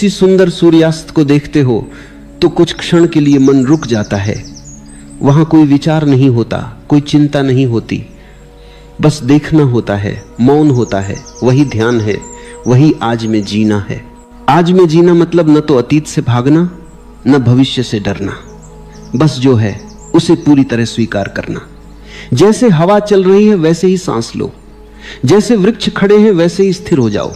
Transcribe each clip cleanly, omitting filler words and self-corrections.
किसी सुंदर सूर्यास्त को देखते हो तो कुछ क्षण के लिए मन रुक जाता है। वहां कोई विचार नहीं होता, कोई चिंता नहीं होती, बस देखना होता है, मौन होता है। वही ध्यान है, वही आज में जीना है। आज में जीना मतलब न तो अतीत से भागना, न भविष्य से डरना, बस जो है उसे पूरी तरह स्वीकार करना। जैसे हवा चल रही है वैसे ही सांस लो, जैसे वृक्ष खड़े हैं वैसे ही स्थिर हो जाओ,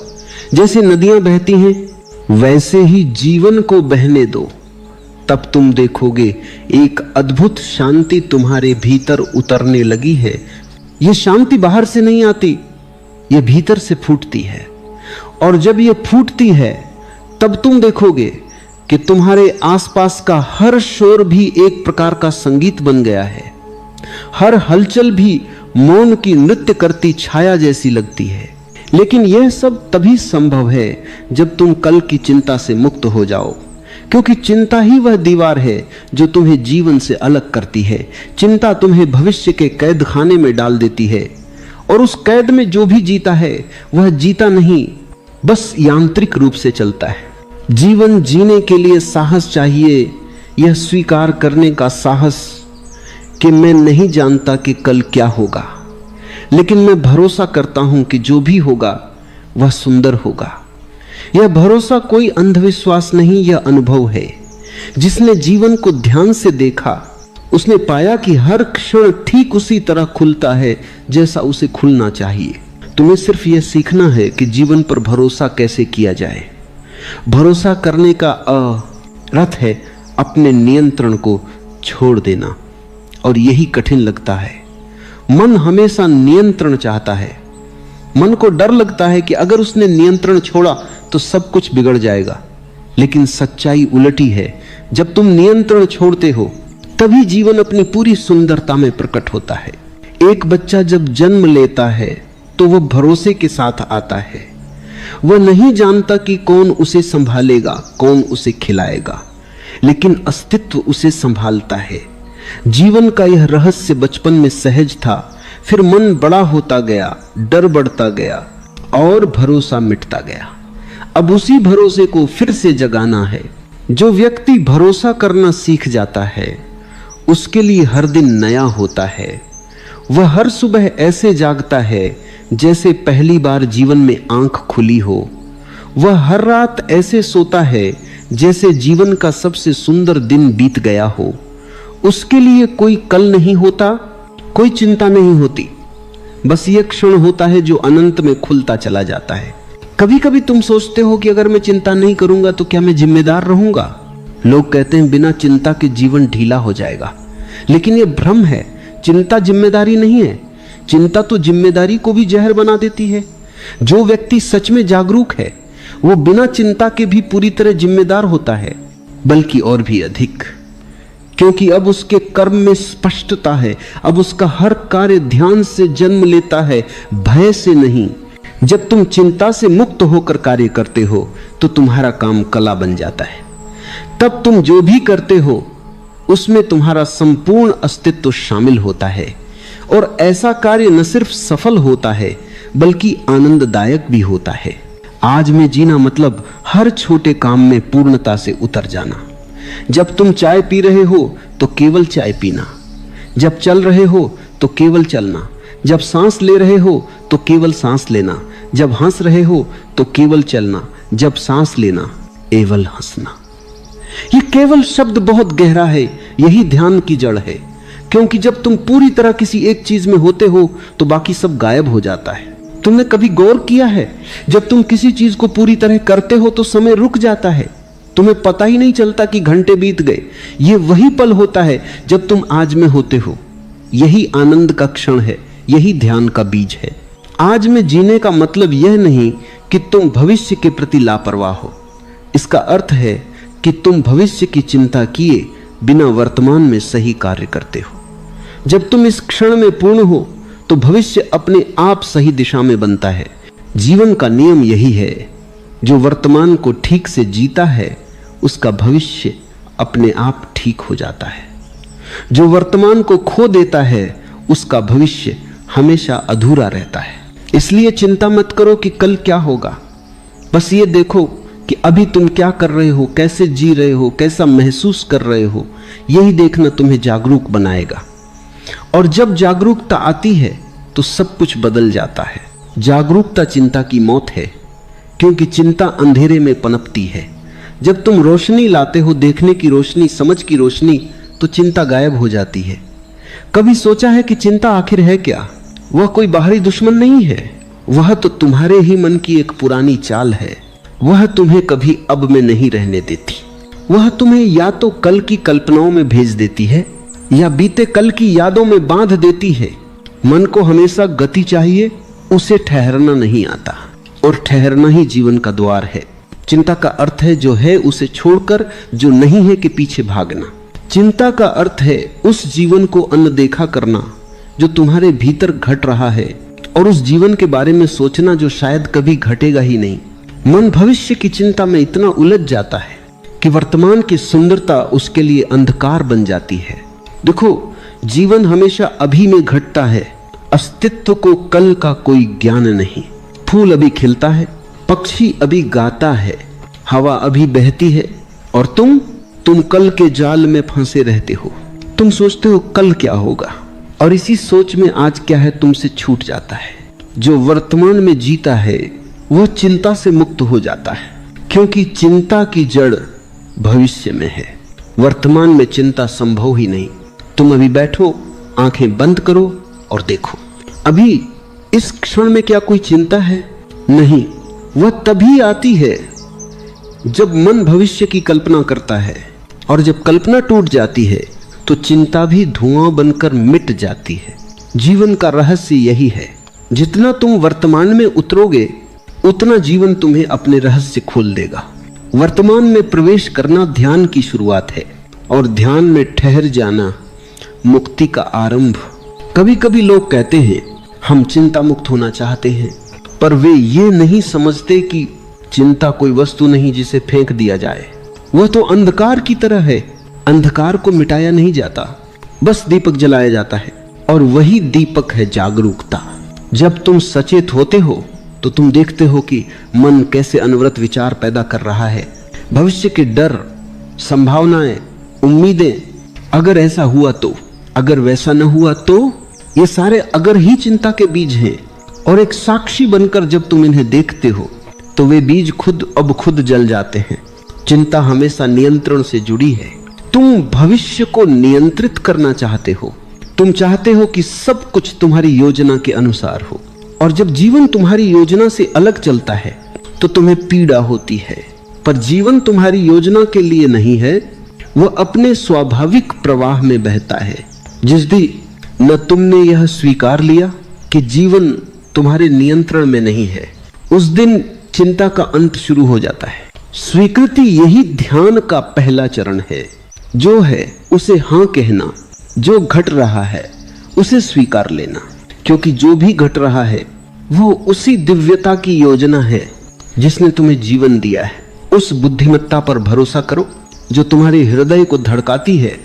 जैसे नदियां बहती हैं वैसे ही जीवन को बहने दो। तब तुम देखोगे एक अद्भुत शांति तुम्हारे भीतर उतरने लगी है। यह शांति बाहर से नहीं आती, यह भीतर से फूटती है। और जब यह फूटती है तब तुम देखोगे कि तुम्हारे आसपास का हर शोर भी एक प्रकार का संगीत बन गया है। हर हलचल भी मौन की नृत्य करती छाया जैसी लगती है। लेकिन यह सब तभी संभव है जब तुम कल की चिंता से मुक्त हो जाओ, क्योंकि चिंता ही वह दीवार है जो तुम्हें जीवन से अलग करती है। चिंता तुम्हें भविष्य के कैद खाने में डाल देती है, और उस कैद में जो भी जीता है वह जीता नहीं, बस यांत्रिक रूप से चलता है। जीवन जीने के लिए साहस चाहिए, यह स्वीकार करने का साहस कि मैं नहीं जानता कि कल क्या होगा, लेकिन मैं भरोसा करता हूं कि जो भी होगा वह सुंदर होगा। यह भरोसा कोई अंधविश्वास नहीं, यह अनुभव है। जिसने जीवन को ध्यान से देखा उसने पाया कि हर क्षण ठीक उसी तरह खुलता है जैसा उसे खुलना चाहिए। तुम्हें सिर्फ यह सीखना है कि जीवन पर भरोसा कैसे किया जाए। भरोसा करने का अर्थ है अपने नियंत्रण को छोड़ देना, और यही कठिन लगता है। मन हमेशा नियंत्रण चाहता है। मन को डर लगता है कि अगर उसने नियंत्रण छोड़ा तो सब कुछ बिगड़ जाएगा। लेकिन सच्चाई उलटी है। जब तुम नियंत्रण छोड़ते हो तभी जीवन अपनी पूरी सुंदरता में प्रकट होता है। एक बच्चा जब जन्म लेता है तो वह भरोसे के साथ आता है। वह नहीं जानता कि कौन उसे संभालेगा, कौन उसे खिलाएगा, लेकिन अस्तित्व उसे संभालता है। जीवन का यह रहस्य बचपन में सहज था, फिर मन बड़ा होता गया, डर बढ़ता गया और भरोसा मिटता गया। अब उसी भरोसे को फिर से जगाना है। जो व्यक्ति भरोसा करना सीख जाता है उसके लिए हर दिन नया होता है। वह हर सुबह ऐसे जागता है जैसे पहली बार जीवन में आंख खुली हो। वह हर रात ऐसे सोता है जैसे जीवन का सबसे सुंदर दिन बीत गया हो। उसके लिए कोई कल नहीं होता, कोई चिंता नहीं होती, बस यह क्षण होता है जो अनंत में खुलता चला जाता है। कभी कभी तुम सोचते हो कि अगर मैं चिंता नहीं करूंगा तो क्या मैं जिम्मेदार रहूंगा। लोग कहते हैं बिना चिंता के जीवन ढीला हो जाएगा, लेकिन यह भ्रम है। चिंता जिम्मेदारी नहीं है। चिंता तो जिम्मेदारी को भी जहर बना देती है। जो व्यक्ति सच में जागरूक है वो बिना चिंता के भी पूरी तरह जिम्मेदार होता है, बल्कि और भी अधिक, क्योंकि अब उसके कर्म में स्पष्टता है। अब उसका हर कार्य ध्यान से जन्म लेता है, भय से नहीं। जब तुम चिंता से मुक्त होकर कार्य करते हो तो तुम्हारा काम कला बन जाता है। तब तुम जो भी करते हो उसमें तुम्हारा संपूर्ण अस्तित्व शामिल होता है, और ऐसा कार्य न सिर्फ सफल होता है बल्कि आनंददायक भी होता है। आज में जीना मतलब हर छोटे काम में पूर्णता से उतर जाना। जब तुम चाय पी रहे हो तो केवल चाय पीना, जब चल रहे हो तो केवल चलना, जब सांस ले रहे हो तो केवल सांस लेना, जब हंस रहे हो तो केवल चलना, जब सांस लेना केवल हंसना। ये केवल शब्द बहुत गहरा है, यही ध्यान की जड़ है। क्योंकि जब तुम पूरी तरह किसी एक चीज में होते हो तो बाकी सब गायब हो जाता है। तुमने कभी गौर किया है, जब तुम किसी चीज को पूरी तरह करते हो तो समय रुक जाता है, तुम्हें पता ही नहीं चलता कि घंटे बीत गए। ये वही पल होता है जब तुम आज में होते हो। यही आनंद का क्षण है, यही ध्यान का बीज है। आज में जीने का मतलब यह नहीं कि तुम भविष्य के प्रति लापरवाह हो। इसका अर्थ है कि तुम भविष्य की चिंता किए बिना वर्तमान में सही कार्य करते हो। जब तुम इस क्षण में पूर्ण हो तो भविष्य अपने आप सही दिशा में बनता है। जीवन का नियम यही है, जो वर्तमान को ठीक से जीता है उसका भविष्य अपने आप ठीक हो जाता है। जो वर्तमान को खो देता है उसका भविष्य हमेशा अधूरा रहता है। इसलिए चिंता मत करो कि कल क्या होगा, बस ये देखो कि अभी तुम क्या कर रहे हो, कैसे जी रहे हो, कैसा महसूस कर रहे हो, यही देखना तुम्हें जागरूक बनाएगा। और जब जागरूकता आती है तो सब कुछ बदल जाता है। जागरूकता चिंता की मौत है, क्योंकि चिंता अंधेरे में पनपती है। जब तुम रोशनी लाते हो, देखने की रोशनी, समझ की रोशनी, तो चिंता गायब हो जाती है। कभी सोचा है कि चिंता आखिर है क्या? वह कोई बाहरी दुश्मन नहीं है, वह तो तुम्हारे ही मन की एक पुरानी चाल है। वह तुम्हें कभी अब में नहीं रहने देती। वह तुम्हें या तो कल की कल्पनाओं में भेज देती है या बीते कल की यादों में बांध देती है। मन को हमेशा गति चाहिए, उसे ठहरना नहीं आता, और ठहरना ही जीवन का द्वार है। चिंता का अर्थ है जो है उसे छोड़कर जो नहीं है के पीछे भागना। चिंता का अर्थ है उस जीवन को अनदेखा करना जो तुम्हारे भीतर घट रहा है, और उस जीवन के बारे में सोचना जो शायद कभी घटेगा ही नहीं। मन भविष्य की चिंता में इतना उलझ जाता है कि वर्तमान की सुंदरता उसके लिए अंधकार बन जाती है। देखो, जीवन हमेशा अभी में घटता है, अस्तित्व को कल का कोई ज्ञान नहीं। फूल अभी खिलता है, पक्षी अभी गाता है, हवा अभी बहती है, और तुम कल के जाल में फंसे रहते हो। तुम सोचते हो कल क्या होगा, और इसी सोच में आज क्या है तुमसे छूट जाता है। जो वर्तमान में जीता है वह चिंता से मुक्त हो जाता है, क्योंकि चिंता की जड़ भविष्य में है। वर्तमान में चिंता संभव ही नहीं। तुम अभी बैठो, आंखें बंद करो और देखो, अभी इस क्षण में क्या कोई चिंता है? नहीं। वह तभी आती है जब मन भविष्य की कल्पना करता है, और जब कल्पना टूट जाती है तो चिंता भी धुआं बनकर मिट जाती है। जीवन का रहस्य यही है। जितना तुम वर्तमान में उतरोगे उतना जीवन तुम्हें अपने रहस्य खोल देगा। वर्तमान में प्रवेश करना ध्यान की शुरुआत है, और ध्यान में ठहर जाना मुक्ति का आरंभ। कभी कभी लोग कहते हैं हम चिंता मुक्त होना चाहते हैं, पर वे ये नहीं समझते कि चिंता कोई वस्तु नहीं जिसे फेंक दिया जाए। वह तो अंधकार की तरह है। अंधकार को मिटाया नहीं जाता, बस दीपक जलाया जाता है, और वही दीपक है जागरूकता। जब तुम सचेत होते हो तो तुम देखते हो कि मन कैसे अनवरत विचार पैदा कर रहा है, भविष्य के डर, संभावनाएं, उम्मीदें। अगर ऐसा हुआ तो, अगर वैसा न हुआ तो, ये सारे अगर ही चिंता के बीज हैं। और एक साक्षी बनकर जब तुम इन्हें देखते हो तो वे बीज खुद जल जाते हैं। चिंता हमेशा नियंत्रण से जुड़ी है। तुम भविष्य को नियंत्रित करना चाहते हो। तुम चाहते हो कि सब कुछ तुम्हारी योजना के अनुसार हो, और जब जीवन तुम्हारी योजना से अलग चलता है तो तुम्हें पीड़ा होती है। पर जीवन तुम्हारी योजना के लिए नहीं है, वह अपने स्वाभाविक प्रवाह में बहता है। जिस दिन न तुमने यह स्वीकार लिया कि जीवन तुम्हारे नियंत्रण में नहीं है, उस दिन चिंता का अंत शुरू हो जाता है। स्वीकृति यही ध्यान का पहला चरण है। जो है उसे हाँ कहना, जो घट रहा है उसे स्वीकार लेना, क्योंकि जो भी घट रहा है वो उसी दिव्यता की योजना है जिसने तुम्हें जीवन दिया है। उस बुद्धिमत्ता पर भरोसा करो जो तुम्हारे हृदय को धड़काती है,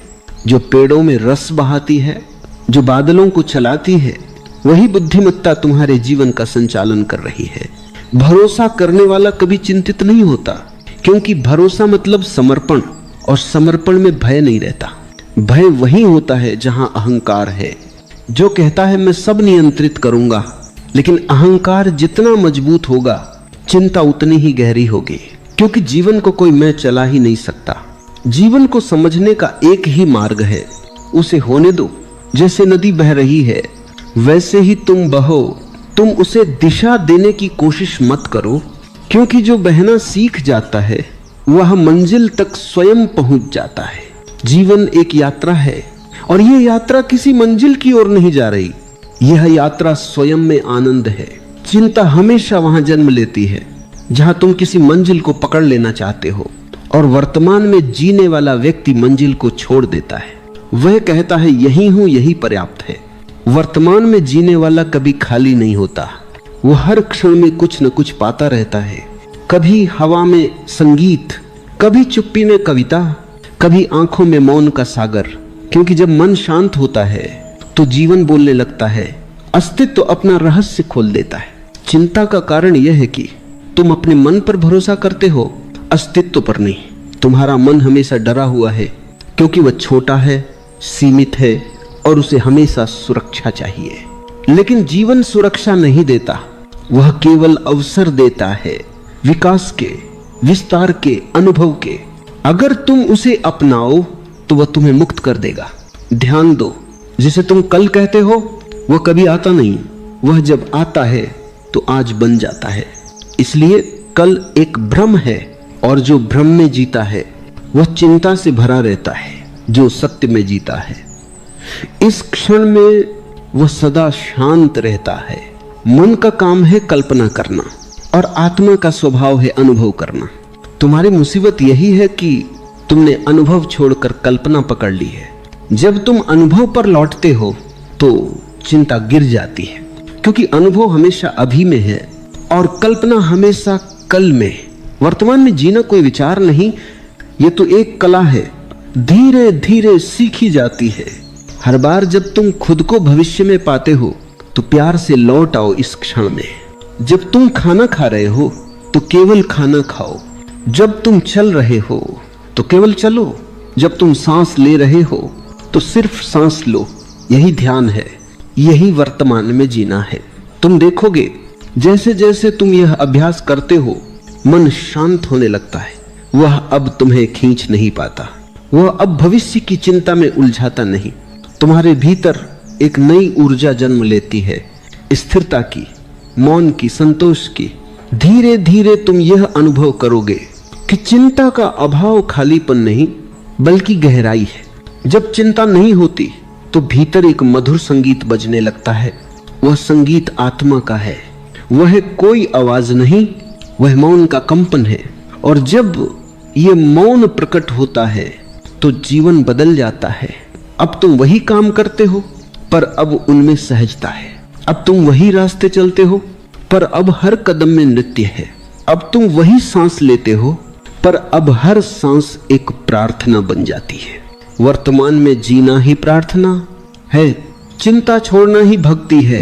जो पेड़ों में रस बहाती है, जो बादलों को चलाती है। वही बुद्धिमत्ता तुम्हारे जीवन का संचालन कर रही है। भरोसा करने वाला कभी चिंतित नहीं होता, क्योंकि भरोसा मतलब समर्पण, और समर्पण में भय नहीं रहता। भय वही होता है जहां अहंकार है, जो कहता है मैं सब नियंत्रित करूंगा। लेकिन अहंकार जितना मजबूत होगा, चिंता उतनी ही गहरी होगी, क्योंकि जीवन को कोई मैं चला ही नहीं सकता। जीवन को समझने का एक ही मार्ग है, उसे होने दो। जैसे नदी बह रही है वैसे ही तुम बहो। तुम उसे दिशा देने की कोशिश मत करो, क्योंकि जो बहना सीख जाता है वह मंजिल तक स्वयं पहुंच जाता है। जीवन एक यात्रा है, और यह यात्रा किसी मंजिल की ओर नहीं जा रही। यह यात्रा स्वयं में आनंद है। चिंता हमेशा वहां जन्म लेती है जहां तुम किसी मंजिल को पकड़ लेना चाहते हो, और वर्तमान में जीने वाला व्यक्ति मंजिल को छोड़ देता है। वह कहता है यही हूं, यही पर्याप्त है। वर्तमान में जीने वाला कभी खाली नहीं होता। वो हर क्षण में कुछ न कुछ पाता रहता है। कभी हवा में संगीत, कभी चुप्पी में कविता, कभी आंखों में मौन का सागर। क्योंकि जब मन शांत होता है तो जीवन बोलने लगता है, अस्तित्व अपना रहस्य खोल देता है। चिंता का कारण यह है कि तुम अपने मन पर भरोसा करते हो अस्तित्व पर नहीं। तुम्हारा मन हमेशा डरा हुआ है क्योंकि वह छोटा है, सीमित है और उसे हमेशा सुरक्षा चाहिए। लेकिन जीवन सुरक्षा नहीं देता, वह केवल अवसर देता है विकास के, विस्तार के, अनुभव के। अगर तुम उसे अपनाओ तो वह तुम्हें मुक्त कर देगा। ध्यान दो, जिसे तुम कल कहते हो वह कभी आता नहीं, वह जब आता है तो आज बन जाता है। इसलिए कल एक भ्रम है और जो भ्रम में जीता है वह चिंता से भरा रहता है। जो सत्य में जीता है इस क्षण में वह सदा शांत रहता है। मन का काम है कल्पना करना और आत्मा का स्वभाव है अनुभव करना। तुम्हारी मुसीबत यही है कि तुमने अनुभव छोड़कर कल्पना पकड़ ली है। जब तुम अनुभव पर लौटते हो तो चिंता गिर जाती है, क्योंकि अनुभव हमेशा अभी में है और कल्पना हमेशा कल में। वर्तमान में जीना कोई विचार नहीं, ये तो एक कला है, धीरे धीरे सीखी जाती है। हर बार जब तुम खुद को भविष्य में पाते हो तो प्यार से लौट आओ इस क्षण में। जब तुम खाना खा रहे हो तो केवल खाना खाओ। जब तुम चल रहे हो तो केवल चलो। जब तुम सांस ले रहे हो तो सिर्फ सांस लो। यही ध्यान है, यही वर्तमान में जीना है। तुम देखोगे जैसे जैसे तुम यह अभ्यास करते हो मन शांत होने लगता है। वह अब तुम्हें खींच नहीं पाता, वह अब भविष्य की चिंता में उलझाता नहीं। तुम्हारे भीतर एक नई ऊर्जा जन्म लेती है, स्थिरता की, मौन की, संतोष की। धीरे धीरे तुम यह अनुभव करोगे कि चिंता का अभाव खालीपन नहीं बल्कि गहराई है। जब चिंता नहीं होती तो भीतर एक मधुर संगीत बजने लगता है। वह संगीत आत्मा का है, वह कोई आवाज नहीं, वह मौन का कंपन है। और जब यह मौन प्रकट होता है तो जीवन बदल जाता है। अब तुम वही काम करते हो पर अब उनमें सहजता है। अब तुम वही रास्ते चलते हो पर अब हर कदम में नृत्य है। अब तुम वही सांस लेते हो पर अब हर सांस एक प्रार्थना बन जाती है। वर्तमान में जीना ही प्रार्थना है, चिंता छोड़ना ही भक्ति है।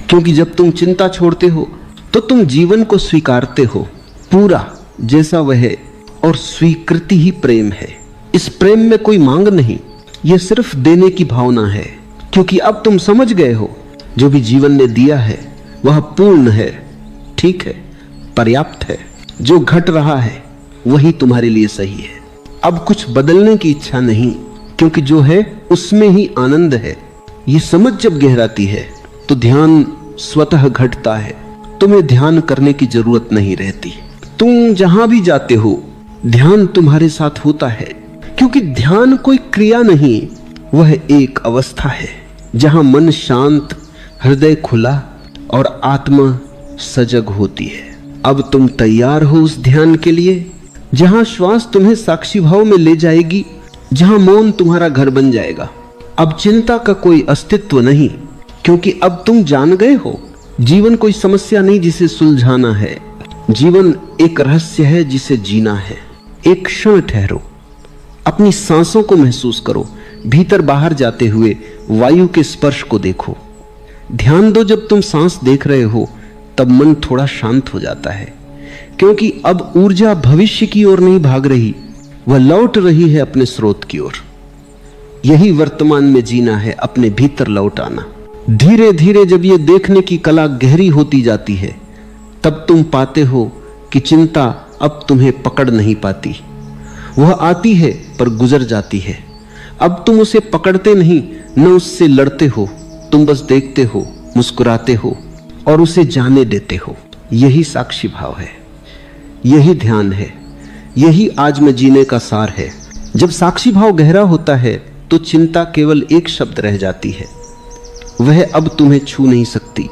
क्योंकि जब तुम चिंता छोड़ते हो तो तुम जीवन को स्वीकारते हो पूरा जैसा वह है, और स्वीकृति ही प्रेम है। इस प्रेम में कोई मांग नहीं, यह सिर्फ देने की भावना है। क्योंकि अब तुम समझ गए हो जो भी जीवन ने दिया है वह पूर्ण है, ठीक है, पर्याप्त है। जो घट रहा है वही तुम्हारे लिए सही है। अब कुछ बदलने की इच्छा नहीं, क्योंकि जो है उसमें ही आनंद है। ये समझ जब गहराती है तो ध्यान स्वतः घटता है। तुम्हें ध्यान करने की जरूरत नहीं रहती। तुम जहां भी जाते हो ध्यान तुम्हारे साथ होता है, क्योंकि ध्यान कोई क्रिया नहीं, वह एक अवस्था है जहां मन शांत, हृदय खुला और आत्मा सजग होती है। अब तुम तैयार हो उस ध्यान के लिए जहां श्वास तुम्हें साक्षी भाव में ले जाएगी, जहां मौन तुम्हारा घर बन जाएगा। अब चिंता का कोई अस्तित्व नहीं, क्योंकि अब तुम जान गए हो जीवन कोई समस्या नहीं जिसे सुलझाना है। जीवन एक रहस्य है जिसे जीना है। एक क्षण ठहरो, अपनी सांसों को महसूस करो, भीतर बाहर जाते हुए वायु के स्पर्श को देखो। ध्यान दो, जब तुम सांस देख रहे हो तब मन थोड़ा शांत हो जाता है, क्योंकि अब ऊर्जा भविष्य की ओर नहीं भाग रही, वह लौट रही है अपने स्रोत की ओर। यही वर्तमान में जीना है, अपने भीतर लौट आना। धीरे धीरे जब ये देखने की कला गहरी होती जाती है तब तुम पाते हो कि चिंता अब तुम्हें पकड़ नहीं पाती। वह आती है पर गुजर जाती है। अब तुम उसे पकड़ते नहीं, न उससे लड़ते हो, तुम बस देखते हो, मुस्कुराते हो और उसे जाने देते हो। यही साक्षी भाव है, यही ध्यान है, यही आज में जीने का सार है। जब साक्षी भाव गहरा होता है तो चिंता केवल एक शब्द रह जाती है, वह अब तुम्हें छू नहीं सकती,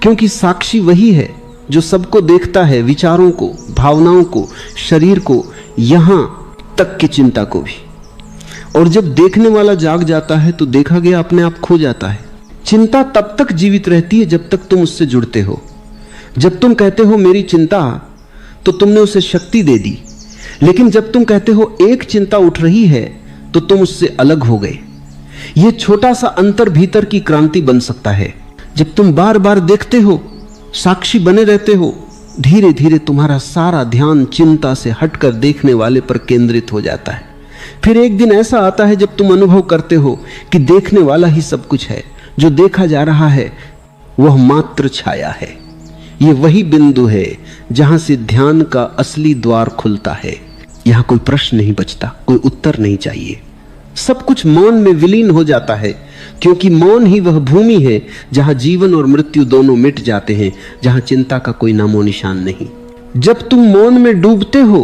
क्योंकि साक्षी वही है जो सबको देखता है, विचारों को, भावनाओं को, शरीर को, यहां तक की चिंता को भी। और जब देखने वाला जाग जाता है तो देखा गया अपने आप खो जाता है। चिंता तब तक जीवित रहती है जब तक तुम उससे जुड़ते हो। जब तुम कहते हो मेरी चिंता, तो तुमने उसे शक्ति दे दी, लेकिन जब तुम कहते हो एक चिंता उठ रही है तो तुम उससे अलग हो गए। यह छोटा सा अंतर भीतर की क्रांति बन सकता है। जब तुम बार बार देखते हो, साक्षी बने रहते हो, धीरे धीरे तुम्हारा सारा ध्यान चिंता से हटकर देखने वाले पर केंद्रित हो जाता है। फिर एक दिन ऐसा आता है जब तुम अनुभव करते हो कि देखने वाला ही सब कुछ है, जो देखा जा रहा है वह मात्र छाया है। ये वही बिंदु है जहां से ध्यान का असली द्वार खुलता है। यहां कोई प्रश्न नहीं बचता, कोई उत्तर नहीं चाहिए, सब कुछ मौन में विलीन हो जाता है, क्योंकि मौन ही वह भूमि है जहां जीवन और मृत्यु दोनों मिट जाते हैं, जहां चिंता का कोई नामो निशान नहीं। जब तुम मौन में डूबते हो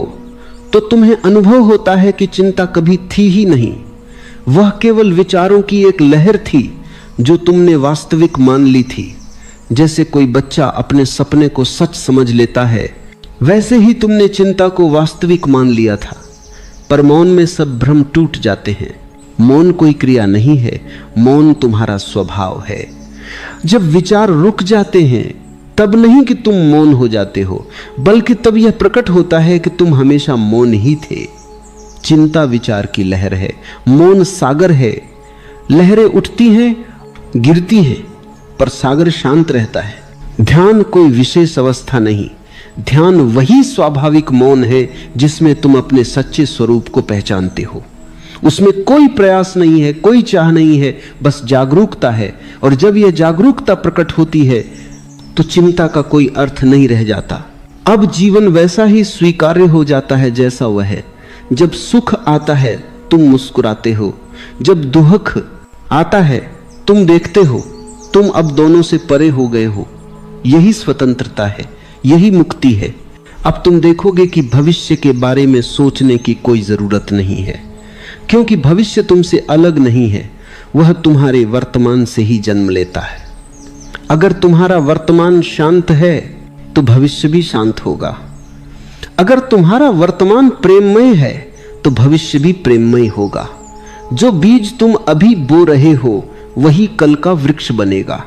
तो तुम्हें अनुभव होता है कि चिंता कभी थी ही नहीं, वह केवल विचारों की एक लहर थी जो तुमने वास्तविक मान ली थी। जैसे कोई बच्चा अपने सपने को सच समझ लेता है, वैसे ही तुमने चिंता को वास्तविक मान लिया था। पर मौन में सब भ्रम टूट जाते हैं। मौन कोई क्रिया नहीं है, मौन तुम्हारा स्वभाव है। जब विचार रुक जाते हैं तब नहीं कि तुम मौन हो जाते हो, बल्कि तब यह प्रकट होता है कि तुम हमेशा मौन ही थे। चिंता विचार की लहर है, मौन सागर है। लहरें उठती हैं, गिरती हैं, पर सागर शांत रहता है। ध्यान कोई विशेष अवस्था नहीं, ध्यान वही स्वाभाविक मौन है जिसमें तुम अपने सच्चे स्वरूप को पहचानते हो। उसमें कोई प्रयास नहीं है, कोई चाह नहीं है, बस जागरूकता है। और जब यह जागरूकता प्रकट होती है तो चिंता का कोई अर्थ नहीं रह जाता। अब जीवन वैसा ही स्वीकार्य हो जाता है जैसा वह है। जब सुख आता है तुम मुस्कुराते हो, जब दुख आता है तुम देखते हो तुम अब दोनों से परे हो गए हो। यही स्वतंत्रता है, यही मुक्ति है। अब तुम देखोगे कि भविष्य के बारे में सोचने की कोई जरूरत नहीं है, क्योंकि भविष्य तुमसे अलग नहीं है, वह तुम्हारे वर्तमान से ही जन्म लेता है। अगर तुम्हारा वर्तमान शांत है तो भविष्य भी शांत होगा। अगर तुम्हारा वर्तमान प्रेममय है तो भविष्य भी प्रेममय होगा। जो बीज तुम अभी बो रहे हो वही कल का वृक्ष बनेगा।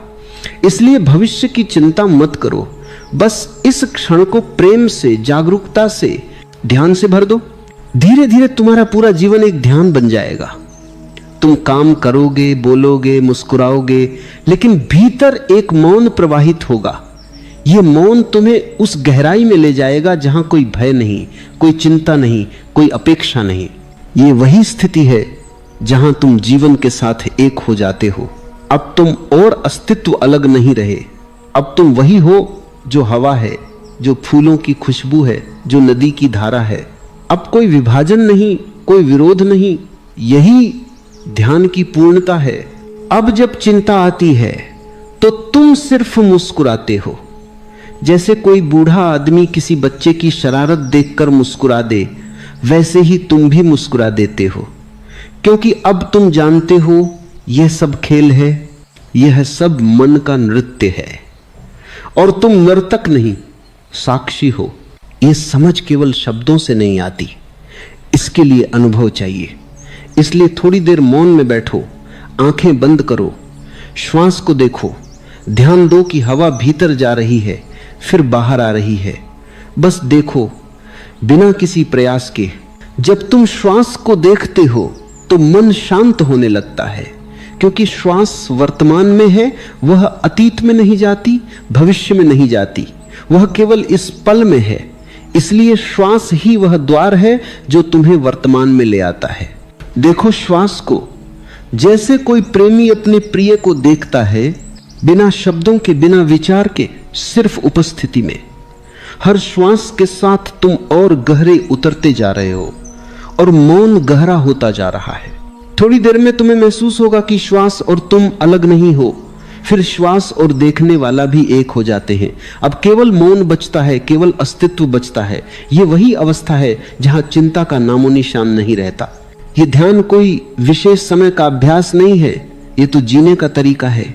इसलिए भविष्य की चिंता मत करो, बस इस क्षण को प्रेम से, जागरूकता से, ध्यान से भर दो। धीरे धीरे तुम्हारा पूरा जीवन एक ध्यान बन जाएगा। तुम काम करोगे, बोलोगे, मुस्कुराओगे, लेकिन भीतर एक मौन प्रवाहित होगा। यह मौन तुम्हें उस गहराई में ले जाएगा जहां कोई भय नहीं, कोई चिंता नहीं, कोई अपेक्षा नहीं। ये वही स्थिति है जहां तुम जीवन के साथ एक हो जाते हो। अब तुम और अस्तित्व अलग नहीं रहे। अब तुम वही हो जो हवा है, जो फूलों की खुशबू है, जो नदी की धारा है। अब कोई विभाजन नहीं, कोई विरोध नहीं। यही ध्यान की पूर्णता है। अब जब चिंता आती है तो तुम सिर्फ मुस्कुराते हो। जैसे कोई बूढ़ा आदमी किसी बच्चे की शरारत देखकर मुस्कुरा दे, वैसे ही तुम भी मुस्कुरा देते हो, क्योंकि अब तुम जानते हो यह सब खेल है, यह सब मन का नृत्य है और तुम नर्तक नहीं, साक्षी हो। यह समझ केवल शब्दों से नहीं आती, इसके लिए अनुभव चाहिए। इसलिए थोड़ी देर मौन में बैठो, आंखें बंद करो, श्वास को देखो, ध्यान दो कि हवा भीतर जा रही है, फिर बाहर आ रही है। बस देखो, बिना किसी प्रयास के। जब तुम श्वास को देखते हो तो मन शांत होने लगता है, क्योंकि श्वास वर्तमान में है, वह अतीत में नहीं जाती, भविष्य में नहीं जाती, वह केवल इस पल में है। इसलिए श्वास ही वह द्वार है जो तुम्हें वर्तमान में ले आता है। देखो श्वास को, जैसे कोई प्रेमी अपने प्रिय को देखता है, बिना शब्दों के, बिना विचार के, सिर्फ उपस्थिति में। हर श्वास के साथ तुम और गहरे उतरते जा रहे हो और मौन गहरा होता जा रहा है। थोड़ी देर में तुम्हें महसूस होगा कि श्वास और तुम अलग नहीं हो। फिर श्वास और देखने वाला भी एक हो जाते हैं। अब केवल मौन बचता है, केवल अस्तित्व बचता है। यह वही अवस्था है जहां चिंता का नामो निशान नहीं रहता। यह ध्यान कोई विशेष समय का अभ्यास नहीं है, यह तो जीने का तरीका है।